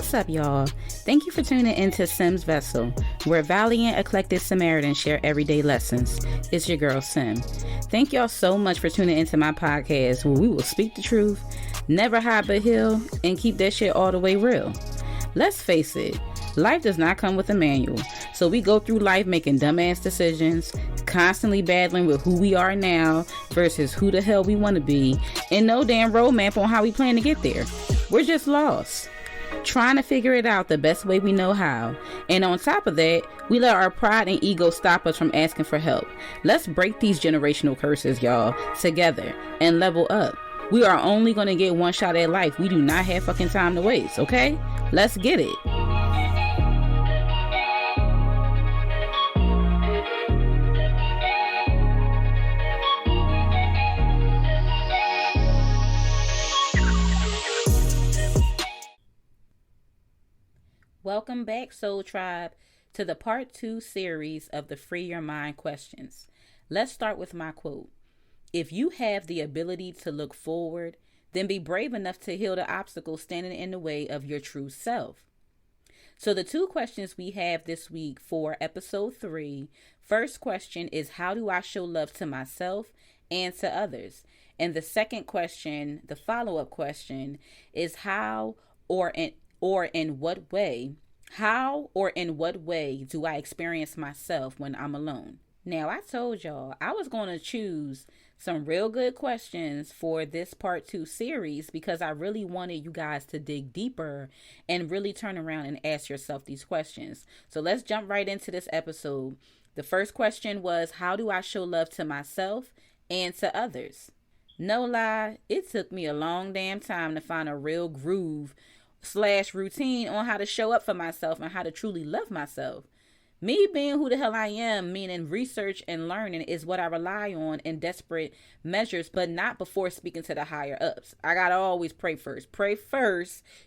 What's up, y'all? Thank you for tuning into Sim's Vessel, where valiant, eclectic Samaritans share everyday lessons. It's your girl, Sim. Thank y'all so much for tuning into my podcast, where we will speak the truth, never hide but heal, and keep that shit all the way real. Let's face it, life does not come with a manual, so we go through life making dumbass decisions, constantly battling with who we are now versus who the hell we want to be, and no damn roadmap on how we plan to get there. We're just lost, trying to figure it out the best way we know how. And on top of that, we let our pride and ego stop us from asking for help. Let's break these generational curses, y'all, together and level up. We are only going to get one shot at life. We do not have fucking time to waste, okay? Let's get it. Welcome back, Soul Tribe, to the part 2 series of the Free Your Mind questions. Let's start with my quote. If you have the ability to look forward, then be brave enough to heal the obstacles standing in the way of your true self. So the 2 questions we have this week for episode 3, first question is, how do I show love to myself and to others? And the second question, the follow-up question, is how or in what way do I experience myself when I'm alone? Now, I told y'all I was going to choose some real good questions for this part 2 series because I really wanted you guys to dig deeper and really turn around and ask yourself these questions. So let's jump right into this episode. The first question was, how do I show love to myself and to others? No lie, it took me a long damn time to find a real groove / routine on how to show up for myself and how to truly love myself. Me being who the hell I am, meaning research and learning, is what I rely on in desperate measures, but not before speaking to the higher ups. I gotta always pray first,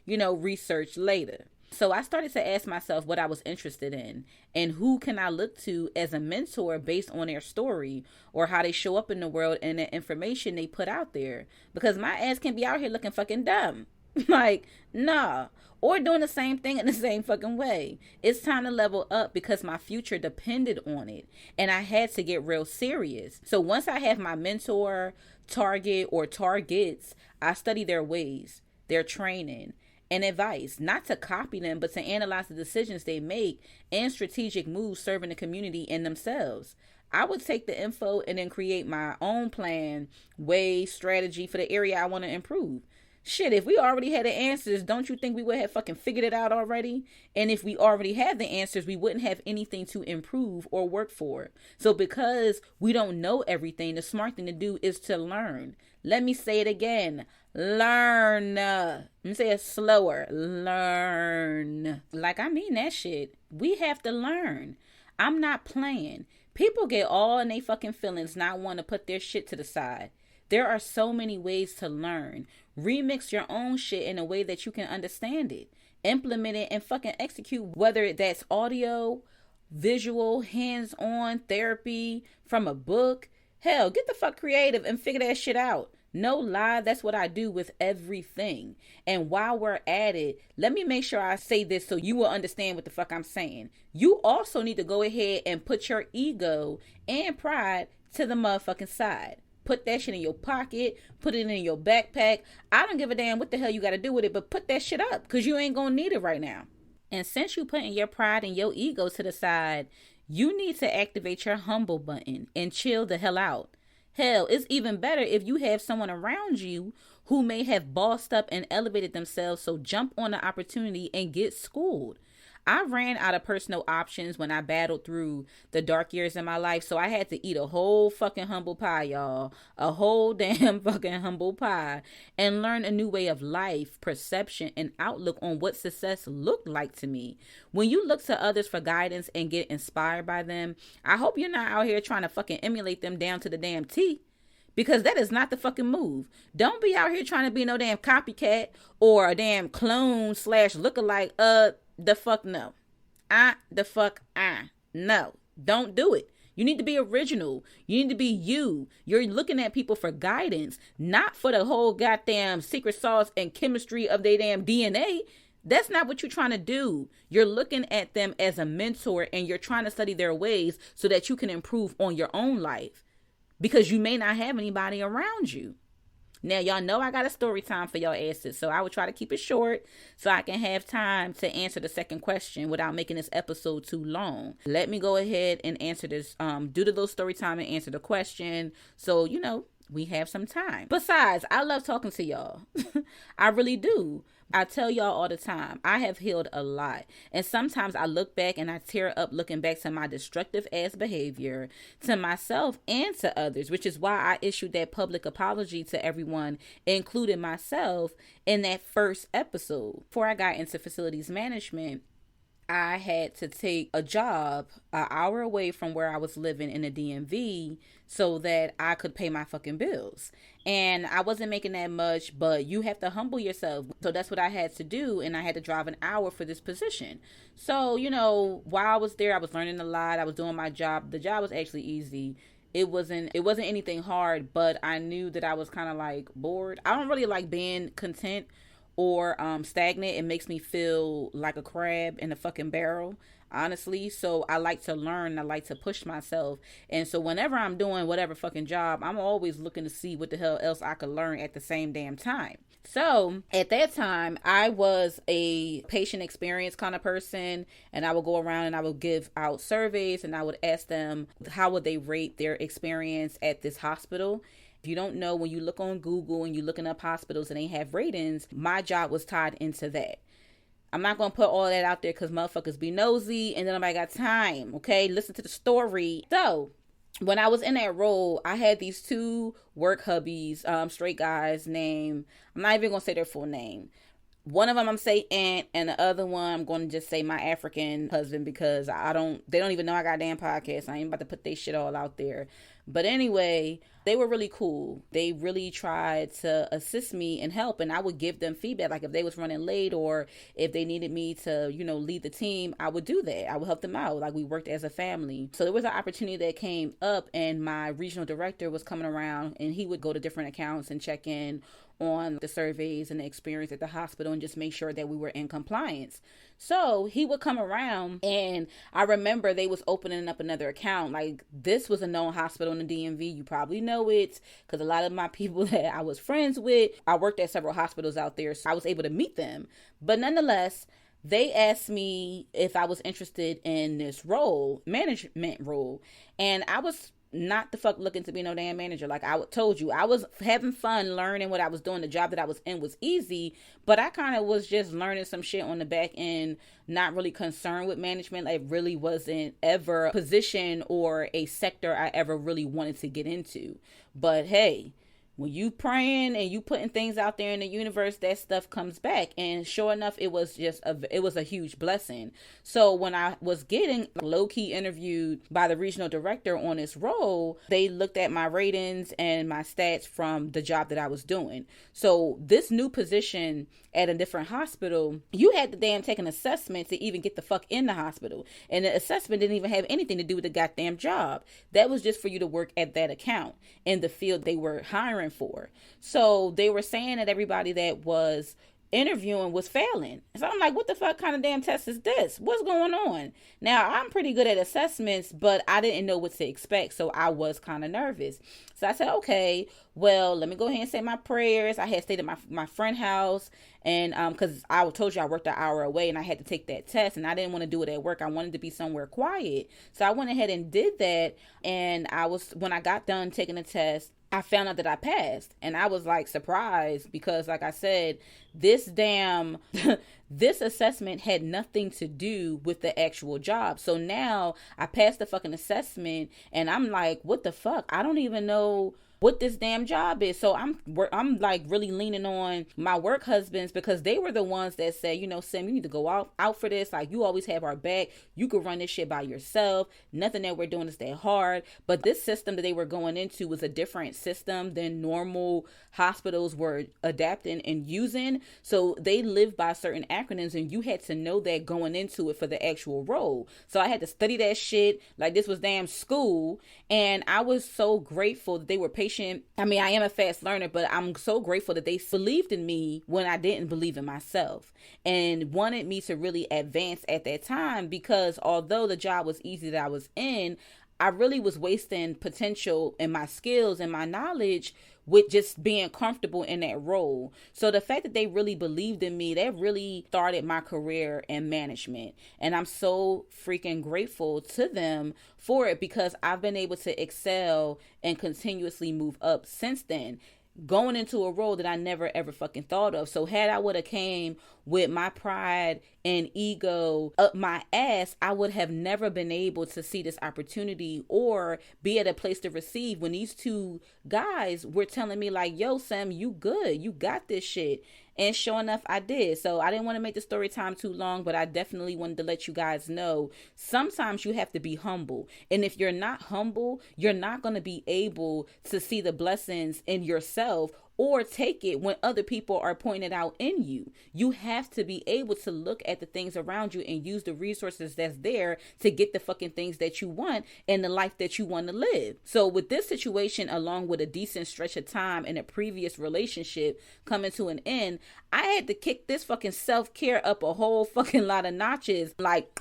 research later. So I started to ask myself what I was interested in and who can I look to as a mentor based on their story or how they show up in the world and the information they put out there. Because my ass can be out here looking fucking dumb. Like, nah. Or doing the same thing in the same fucking way. It's time to level up because my future depended on it. And I had to get real serious. So once I have my mentor, target, or targets, I study their ways, their training, and advice. Not to copy them, but to analyze the decisions they make and strategic moves serving the community and themselves. I would take the info and then create my own plan, way, strategy for the area I want to improve. Shit, if we already had the answers, don't you think we would have fucking figured it out already? And if we already had the answers, we wouldn't have anything to improve or work for. So because we don't know everything, the smart thing to do is to learn. Let me say it again. Learn. Let me say it slower. Learn. Like, I mean that shit. We have to learn. I'm not playing. People get all in they fucking feelings, not want to put their shit to the side. There are so many ways to learn. Remix your own shit in a way that you can understand it. Implement it and fucking execute, whether that's audio, visual, hands-on, therapy, from a book. Hell, get the fuck creative and figure that shit out. No lie, that's what I do with everything. And while we're at it, let me make sure I say this so you will understand what the fuck I'm saying. You also need to go ahead and put your ego and pride to the motherfucking side. Put that shit in your pocket. Put it in your backpack. I don't give a damn what the hell you got to do with it, but put that shit up because you ain't going to need it right now. And since you putting your pride and your ego to the side, you need to activate your humble button and chill the hell out. Hell, it's even better if you have someone around you who may have bossed up and elevated themselves, so jump on the opportunity and get schooled. I ran out of personal options when I battled through the dark years in my life, so I had to eat a whole fucking humble pie, y'all. A whole damn fucking humble pie. And learn a new way of life, perception, and outlook on what success looked like to me. When you look to others for guidance and get inspired by them, I hope you're not out here trying to fucking emulate them down to the damn T. Because that is not the fucking move. Don't be out here trying to be no damn copycat or a damn clone / lookalike. The fuck no. No. Don't do it. You need to be original. You need to be you. You're looking at people for guidance, not for the whole goddamn secret sauce and chemistry of their damn DNA. That's not what you're trying to do. You're looking at them as a mentor and you're trying to study their ways so that you can improve on your own life, because you may not have anybody around you. Now, y'all know I got a story time for y'all asses, so I will try to keep it short so I can have time to answer the second question without making this episode too long. Let me go ahead and answer this, do the little story time and answer the question, so, we have some time. Besides, I love talking to y'all. I really do. I tell y'all all the time, I have healed a lot. And sometimes I look back and I tear up looking back to my destructive ass behavior to myself and to others, which is why I issued that public apology to everyone, including myself, in that first episode. Before I got into facilities management, I had to take a job an hour away from where I was living in the DMV so that I could pay my fucking bills. And I wasn't making that much, but you have to humble yourself. So that's what I had to do. And I had to drive an hour for this position. So, while I was there, I was learning a lot. I was doing my job. The job was actually easy. It wasn't anything hard, but I knew that I was kind of like bored. I don't really like being content or stagnant. It makes me feel like a crab in a fucking barrel, honestly. So I like to learn. I like to push myself. And so whenever I'm doing whatever fucking job, I'm always looking to see what the hell else I could learn at the same damn time. So at that time, I was a patient experience kind of person, and I would go around and I would give out surveys and I would ask them how would they rate their experience at this hospital. If you don't know, when you look on Google and you're looking up hospitals and they have ratings, my job was tied into that. I'm not going to put all that out there because motherfuckers be nosy and then nobody got time, okay? Listen to the story. So, when I was in that role, I had these two work hubbies, straight guys named, I'm not even going to say their full name. One of them I'm say aunt, and the other one I'm going to just say my African husband, because they don't even know I got a damn podcast. I ain't about to put their shit all out there. But anyway, they were really cool. They really tried to assist me and help, and I would give them feedback. Like if they was running late or if they needed me to, lead the team, I would do that. I would help them out. Like we worked as a family. So there was an opportunity that came up, and my regional director was coming around, and he would go to different accounts and check in on the surveys and the experience at the hospital and just make sure that we were in compliance. So he would come around, and I remember they was opening up another account. Like this was a known hospital in the DMV. You probably know it because a lot of my people that I was friends with, I worked at several hospitals out there, so I was able to meet them. But nonetheless, they asked me if I was interested in this role, management role, and I was not the fuck looking to be no damn manager. Like I told you, I was having fun learning what I was doing. The job that I was in was easy, but I kind of was just learning some shit on the back end, not really concerned with management. Like really wasn't ever a position or a sector I ever really wanted to get into. But hey, when you praying and you putting things out there in the universe, that stuff comes back. And sure enough, it was a huge blessing. So when I was getting low-key interviewed by the regional director on this role, they looked at my ratings and my stats from the job that I was doing. So this new position at a different hospital, you had to damn take an assessment to even get the fuck in the hospital. And the assessment didn't even have anything to do with the goddamn job. That was just for you to work at that account in the field they were hiring for. So they were saying that everybody that was interviewing was failing. So I'm like, what the fuck kind of damn test is this? What's going on? Now, I'm pretty good at assessments, but I didn't know what to expect, so I was kind of nervous. So I said, okay, well, let me go ahead and say my prayers. I had stayed at my friend's house, and because I told you I worked an hour away, and I had to take that test, and I didn't want to do it at work. I wanted to be somewhere quiet. So I went ahead and did that, and when I got done taking the test, I found out that I passed, and I was like surprised because, like I said, this assessment had nothing to do with the actual job. So now I passed the fucking assessment, and I'm like, what the fuck? I don't even know what this damn job is. So I'm like really leaning on my work husbands because they were the ones that said, Sim, you need to go out for this. Like, you always have our back. You could run this shit by yourself. Nothing that we're doing is that hard. But this system that they were going into was a different system than normal hospitals were adapting and using. So they live by certain acronyms, and you had to know that going into it for the actual role. So I had to study that shit like this was damn school. And I was so grateful that they were patient situation, I mean, I am a fast learner, but I'm so grateful that they believed in me when I didn't believe in myself, and wanted me to really advance at that time, because although the job was easy that I was in, I really was wasting potential and my skills and my knowledge with just being comfortable in that role. So the fact that they really believed in me, that really started my career in management. And I'm so freaking grateful to them for it, because I've been able to excel and continuously move up since then, going into a role that I never ever fucking thought of. So had I would have came with my pride and ego up my ass, I would have never been able to see this opportunity or be at a place to receive when these two guys were telling me like, yo, Sam, you good, you got this shit. And sure enough, I did. So I didn't want to make the story time too long, but I definitely wanted to let you guys know sometimes you have to be humble. And if you're not humble, you're not going to be able to see the blessings in yourself or take it when other people are pointed out in you. You have to be able to look at the things around you and use the resources that's there to get the fucking things that you want and the life that you want to live. So with this situation, along with a decent stretch of time in a previous relationship coming to an end, I had to kick this fucking self-care up a whole fucking lot of notches. Like,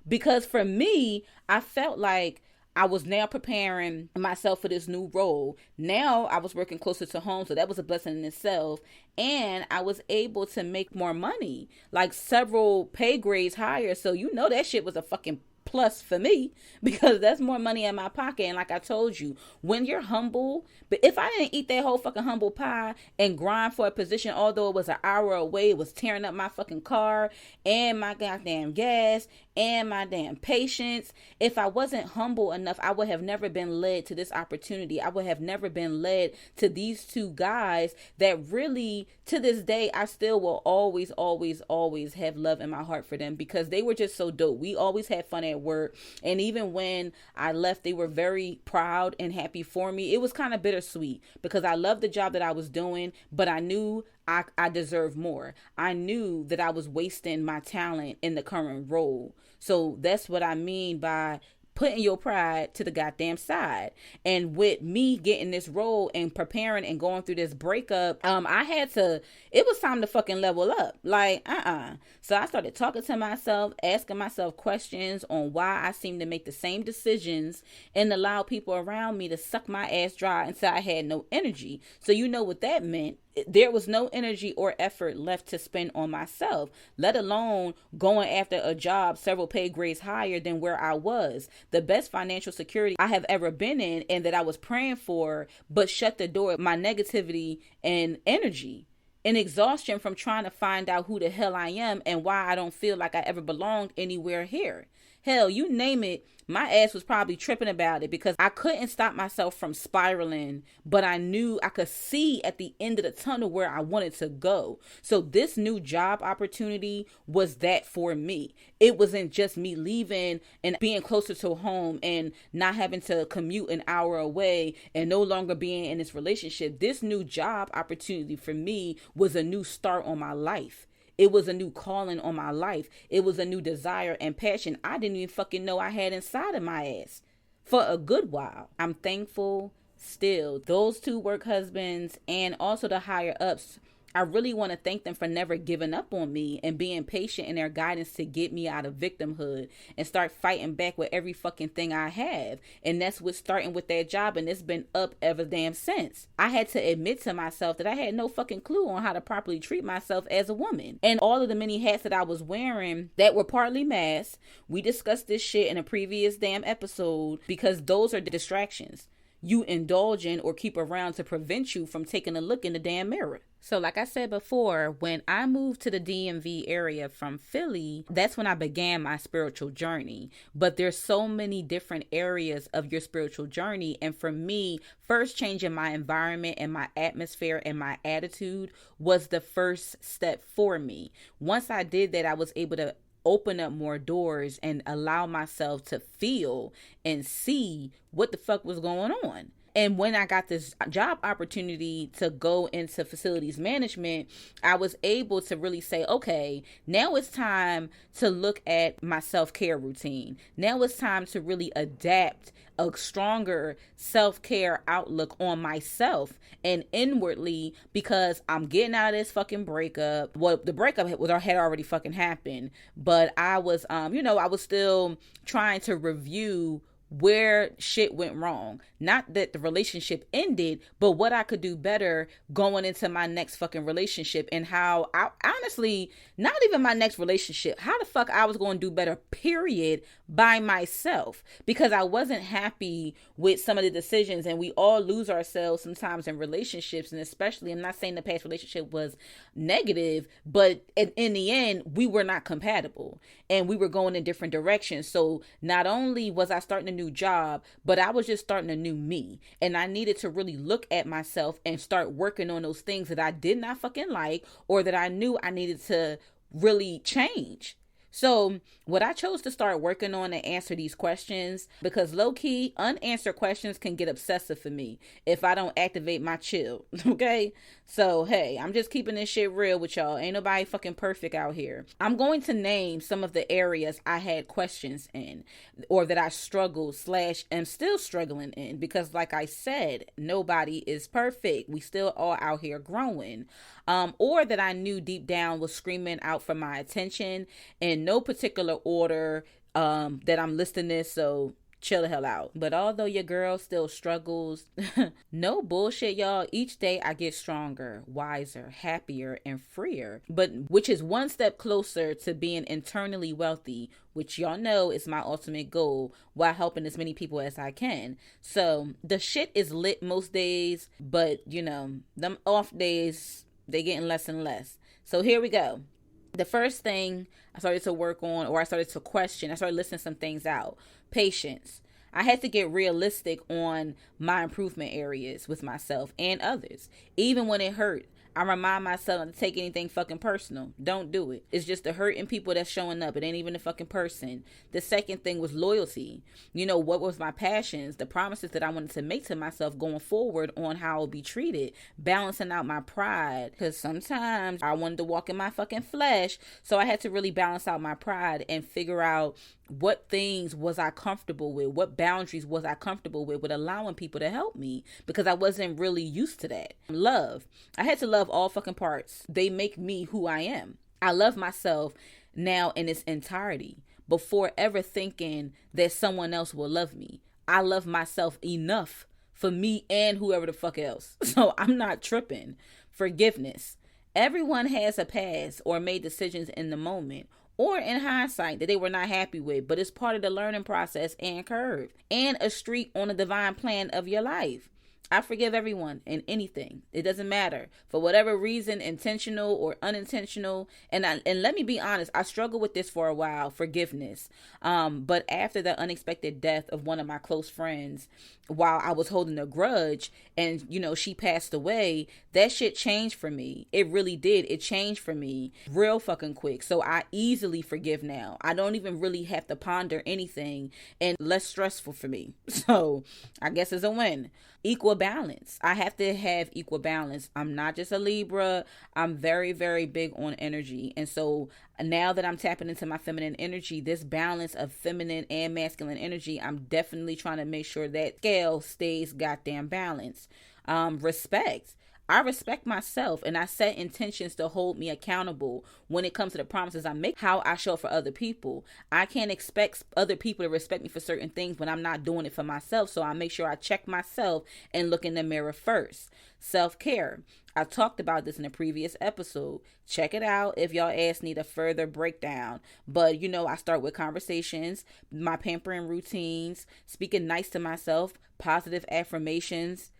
because for me, I felt like I was now preparing myself for this new role. Now I was working closer to home, so that was a blessing in itself. And I was able to make more money, like several pay grades higher. So you know that shit was a fucking plus for me, because that's more money in my pocket. And like I told you, when you're humble, but if I didn't eat that whole fucking humble pie and grind for a position, although it was an hour away, it was tearing up my fucking car and my goddamn gas and my damn patience. If I wasn't humble enough, I would have never been led to this opportunity. I would have never been led to these two guys that really, to this day, I still will always, always, always have love in my heart for them, because they were just so dope. We always had fun at work. And even when I left, they were very proud and happy for me. It was kind of bittersweet, because I loved the job that I was doing, but I knew I deserved more. I knew that I was wasting my talent in the current role. So that's what I mean by putting your pride to the goddamn side. And with me getting this role and preparing and going through this breakup, it was time to fucking level up. Like, So I started talking to myself, asking myself questions on why I seemed to make the same decisions and allow people around me to suck my ass dry until I had no energy. So you know what that meant. There was no energy or effort left to spend on myself, let alone going after a job several pay grades higher than where I was. The best financial security I have ever been in and that I was praying for, but shut the door, my negativity and energy and exhaustion from trying to find out who the hell I am and why I don't feel like I ever belonged anywhere here. Hell, you name it, my ass was probably tripping about it, because I couldn't stop myself from spiraling, but I knew I could see at the end of the tunnel where I wanted to go. So this new job opportunity was that for me. It wasn't just me leaving and being closer to home and not having to commute an hour away and no longer being in this relationship. This new job opportunity for me was a new start on my life. It was a new calling on my life. It was a new desire and passion I didn't even fucking know I had inside of my ass for a good while. I'm thankful still. Those two work husbands and also the higher ups, I really want to thank them for never giving up on me and being patient in their guidance to get me out of victimhood and start fighting back with every fucking thing I have. And that's with starting with that job, and it's been up ever damn since. I had to admit to myself that I had no fucking clue on how to properly treat myself as a woman. And all of the many hats that I was wearing that were partly masked, we discussed this shit in a previous damn episode, because those are the distractions you indulge in or keep around to prevent you from taking a look in the damn mirror. So like I said before, when I moved to the DMV area from Philly, that's when I began my spiritual journey. But there's so many different areas of your spiritual journey. And for me, first changing my environment and my atmosphere and my attitude was the first step for me. Once I did that, I was able to open up more doors and allow myself to feel and see what the fuck was going on. And when I got this job opportunity to go into facilities management, I was able to really say, okay, now it's time to look at my self-care routine. Now it's time to really adapt a stronger self-care outlook on myself and inwardly, because I'm getting out of this fucking breakup. Well, the breakup had already fucking happened, but I was I was still trying to review where shit went wrong. Not that the relationship ended, but what I could do better going into my next fucking relationship, and how I honestly, not even my next relationship, how the fuck I was going to do better, period, by myself, because I wasn't happy with some of the decisions. And we all lose ourselves sometimes in relationships, and especially, I'm not saying the past relationship was negative, but in the end, we were not compatible and we were going in different directions. So not only was I starting a new job, but I was just starting a new me, and I needed to really look at myself and start working on those things that I did not fucking like, or that I knew I needed to really change. So what I chose to start working on to answer these questions, because low key, unanswered questions can get obsessive for me if I don't activate my chill. Okay. So, hey, I'm just keeping this shit real with y'all. Ain't nobody fucking perfect out here. I'm going to name some of the areas I had questions in, or that I struggled / am still struggling in, because like I said, nobody is perfect. We still all out here growing. Or that I knew deep down was screaming out for my attention, in no particular order that I'm listing this, so chill the hell out. But although your girl still struggles, no bullshit, y'all, each day I get stronger, wiser, happier, and freer, but which is one step closer to being internally wealthy, which y'all know is my ultimate goal, while helping as many people as I can. So the shit is lit most days, but them off days, they getting less and less. So here we go. The first thing I started to work on, or I started to question, I started listing some things out. Patience. I had to get realistic on my improvement areas with myself and others. Even when it hurt, I remind myself not to take anything fucking personal. Don't do it. It's just the hurting people that's showing up. It ain't even the fucking person. The second thing was loyalty. What was my passions, the promises that I wanted to make to myself going forward on how I'll be treated, balancing out my pride. Because sometimes I wanted to walk in my fucking flesh. So I had to really balance out my pride and figure out what things was I comfortable with, what boundaries was I comfortable with allowing people to help me, because I wasn't really used to that. Love. I had to love all fucking parts. They make me who I am. I love myself now in its entirety, before ever thinking that someone else will love me. I love myself enough for me and whoever the fuck else. So I'm not tripping. Forgiveness. Everyone has a past or made decisions in the moment, or in hindsight, that they were not happy with, but it's part of the learning process and curve, and a streak on the divine plan of your life. I forgive everyone and anything. It doesn't matter. For whatever reason, intentional or unintentional. And let me be honest, I struggled with this for a while, forgiveness. But after the unexpected death of one of my close friends, while I was holding a grudge, and she passed away, that shit changed for me. It really did. It changed for me real fucking quick. So I easily forgive now. I don't even really have to ponder anything, and less stressful for me. So I guess it's a win. Equal balance. I have to have equal balance. I'm not just a Libra. I'm very, very big on energy. And so now that I'm tapping into my feminine energy, this balance of feminine and masculine energy, I'm definitely trying to make sure that scale stays goddamn balanced. Respect. I respect myself, and I set intentions to hold me accountable when it comes to the promises I make, how I show up for other people. I can't expect other people to respect me for certain things when I'm not doing it for myself. So I make sure I check myself and look in the mirror first. Self-care. I talked about this in a previous episode. Check it out if y'all ass need a further breakdown. But I start with conversations, my pampering routines, speaking nice to myself, positive affirmations,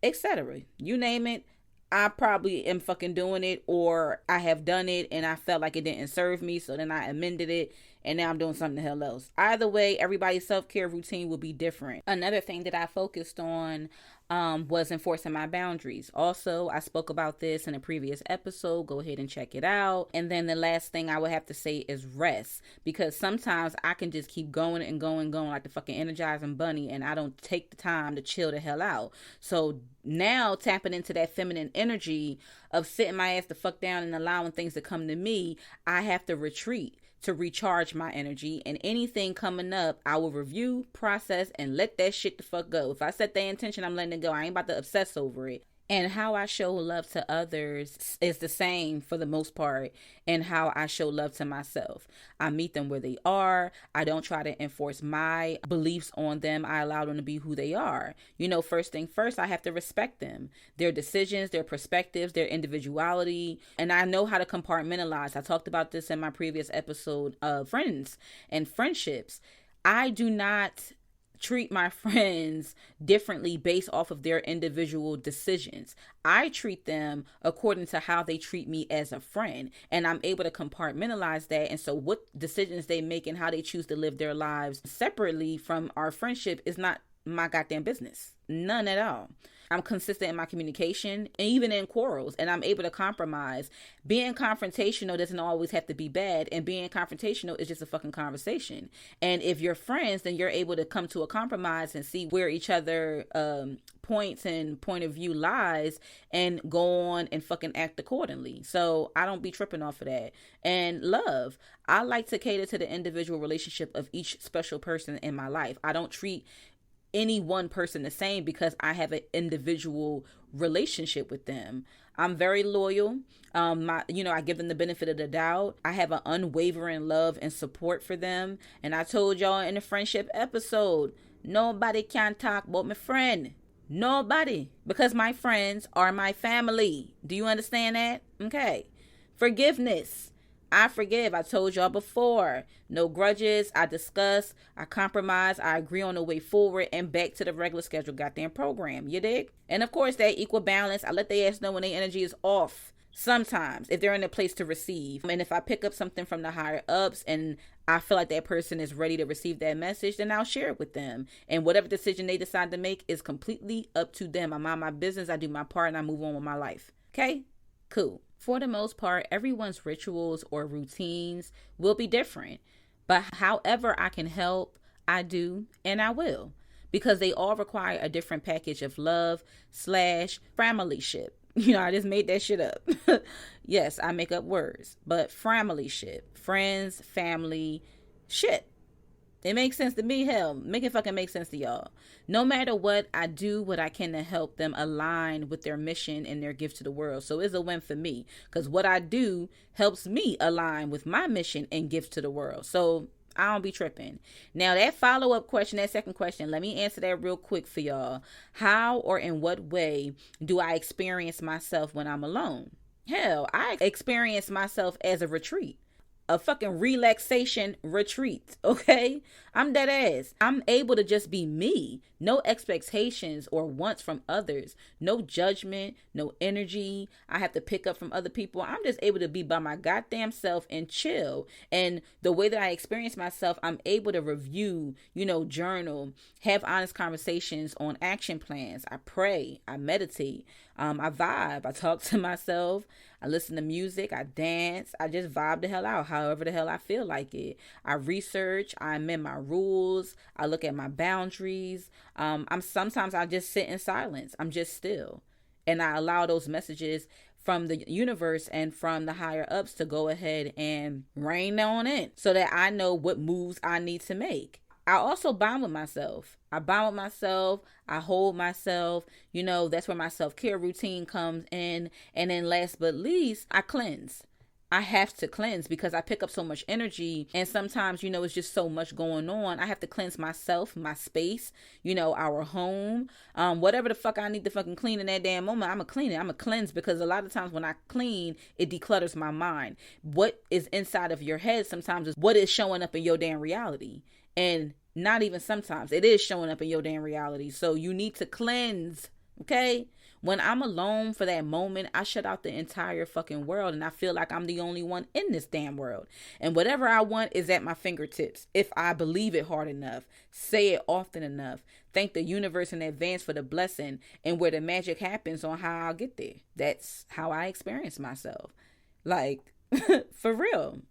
etc. You name it, I probably am fucking doing it, or I have done it and I felt like it didn't serve me, so then I amended it and now I'm doing something the hell else. Either way, everybody's self-care routine will be different. Another thing that I focused on was enforcing my boundaries. Also, I spoke about this in a previous episode. Go ahead and check it out. And then the last thing I would have to say is rest, because sometimes I can just keep going and going like the fucking Energizing Bunny, and I don't take the time to chill the hell out. So now tapping into that feminine energy of sitting my ass the fuck down and allowing things to come to me, I have to retreat to recharge my energy, and anything coming up, I will review, process, and let that shit the fuck go. If I set the intention, I'm letting it go. I ain't about to obsess over it. And how I show love to others is the same for the most part, and how I show love to myself. I meet them where they are. I don't try to enforce my beliefs on them. I allow them to be who they are. You know, first thing first, I have to respect them, their decisions, their perspectives, their individuality. And I know how to compartmentalize. I talked about this in my previous episode of friends and friendships. I do not treat my friends differently based off of their individual decisions. I treat them according to how they treat me as a friend, and I'm able to compartmentalize that. And so what decisions they make and how they choose to live their lives separately from our friendship is not my goddamn business. None at all. I'm consistent in my communication, and even in quarrels, and I'm able to compromise. Being confrontational doesn't always have to be bad, and being confrontational is just a fucking conversation. And if you're friends, then you're able to come to a compromise and see where each other points and point of view lies, and go on and fucking act accordingly. So I don't be tripping off of that. And love, I like to cater to the individual relationship of each special person in my life. I don't treat any one person the same because I have an individual relationship with them. I'm very loyal. I give them the benefit of the doubt. I have an unwavering love and support for them. And I told y'all in the friendship episode, nobody can talk about my friend. Nobody. Because my friends are my family. Do you understand that? Okay. Forgiveness. I forgive. I told y'all before. No grudges. I discuss. I compromise. I agree on the way forward and back to the regular schedule goddamn program. You dig? And of course, that equal balance. I let their ass know when their energy is off. Sometimes, if they're in a place to receive. And if I pick up something from the higher ups and I feel like that person is ready to receive that message, then I'll share it with them. And whatever decision they decide to make is completely up to them. I mind my business. I do my part and I move on with my life. Okay? Cool. For the most part, everyone's rituals or routines will be different. But however I can help, I do and I will. Because they all require a different package of love / familyship. You know, I just made that shit up. Yes, I make up words. But familyship. Friends, family, shit. It makes sense to me. Hell, make it fucking make sense to y'all. No matter what, I do what I can to help them align with their mission and their gift to the world. So it's a win for me because what I do helps me align with my mission and gift to the world. So I don't be tripping. Now that follow-up question, that second question, let me answer that real quick for y'all. How or in what way do I experience myself when I'm alone? Hell, I experience myself as a retreat. A fucking relaxation retreat, okay? I'm dead ass. I'm able to just be me. No expectations or wants from others. No judgment, no energy I have to pick up from other people. I'm just able to be by my goddamn self and chill. And the way that I experience myself, I'm able to review, journal, have honest conversations on action plans. I pray, I meditate, I vibe, I talk to myself, I listen to music, I dance, I just vibe the hell out, however the hell I feel like it. I research, I amend my rules, I look at my boundaries. Sometimes I just sit in silence. I'm just still. And I allow those messages from the universe and from the higher ups to go ahead and rain on in so that I know what moves I need to make. I also bond with myself. I hold myself. That's where my self-care routine comes in. And then last but least, I cleanse. I have to cleanse because I pick up so much energy. And sometimes, it's just so much going on. I have to cleanse myself, my space, our home, whatever the fuck I need to fucking clean in that damn moment. I'm going to clean it. I'm going to cleanse because a lot of times when I clean, it declutters my mind. What is inside of your head sometimes is what is showing up in your damn reality. And not even sometimes, it is showing up in your damn reality. So you need to cleanse Okay? When I'm alone for that moment, I shut out the entire fucking world and I feel like I'm the only one in this damn world. And whatever I want is at my fingertips. If I believe it hard enough, say it often enough, thank the universe in advance for the blessing and where the magic happens on how I'll get there. That's how I experience myself. Like, for real.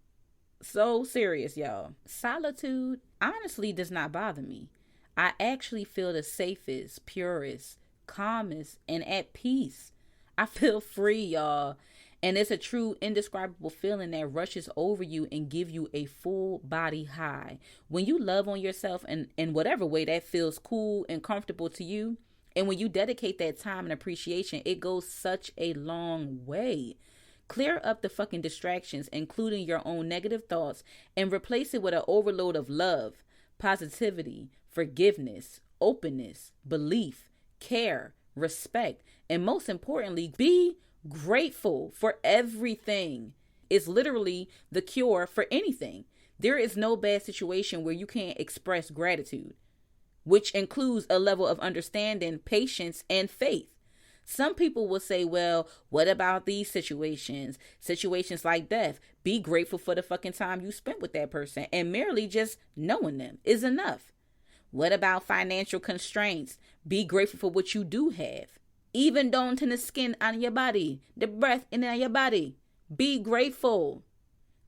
So serious, y'all. Solitude honestly does not bother me. I actually feel the safest, purest, calmest, and at peace. I feel free, y'all. And it's a true indescribable feeling that rushes over you and give you a full body high. When you love on yourself in whatever way that feels cool and comfortable to you, and when you dedicate that time and appreciation, it goes such a long way. Clear up the fucking distractions, including your own negative thoughts, and replace it with an overload of love, positivity, forgiveness, openness, belief, care, respect, and most importantly, be grateful for everything. It's literally the cure for anything. There is no bad situation where you can't express gratitude, which includes a level of understanding, patience, and faith. Some people will say, well, what about these situations? Situations like death. Be grateful for the fucking time you spent with that person, and merely just knowing them is enough. What about financial constraints? Be grateful for what you do have. Even down to the skin on your body, the breath in your body. Be grateful.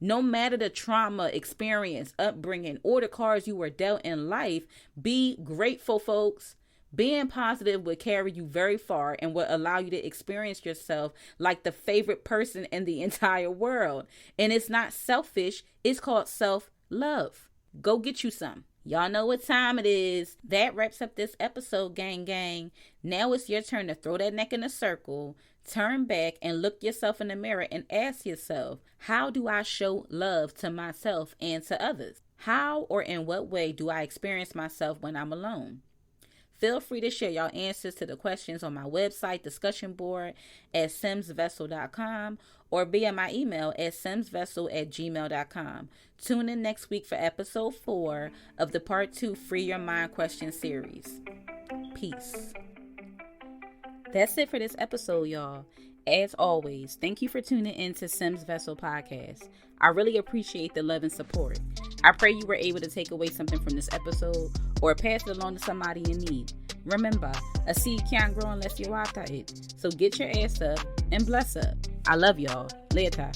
No matter the trauma, experience, upbringing, or the cards you were dealt in life, be grateful, folks. Being positive will carry you very far and will allow you to experience yourself like the favorite person in the entire world. And it's not selfish. It's called self-love. Go get you some. Y'all know what time it is. That wraps up this episode, gang. Now it's your turn to throw that neck in a circle, turn back and look yourself in the mirror and ask yourself, how do I show love to myself and to others? How or in what way do I experience myself when I'm alone? Feel free to share your answers to the questions on my website discussion board at simsvessel.com or via my email at simsvessel@gmail.com. Tune in next week for episode 4 of the part 2 Free Your Mind question series. Peace. That's it for this episode, y'all. As always, thank you for tuning in to Sims Vessel Podcast. I really appreciate the love and support. I pray you were able to take away something from this episode or pass it along to somebody in need. Remember, a seed can't grow unless you water it. So get your ass up and bless up. I love y'all. Later.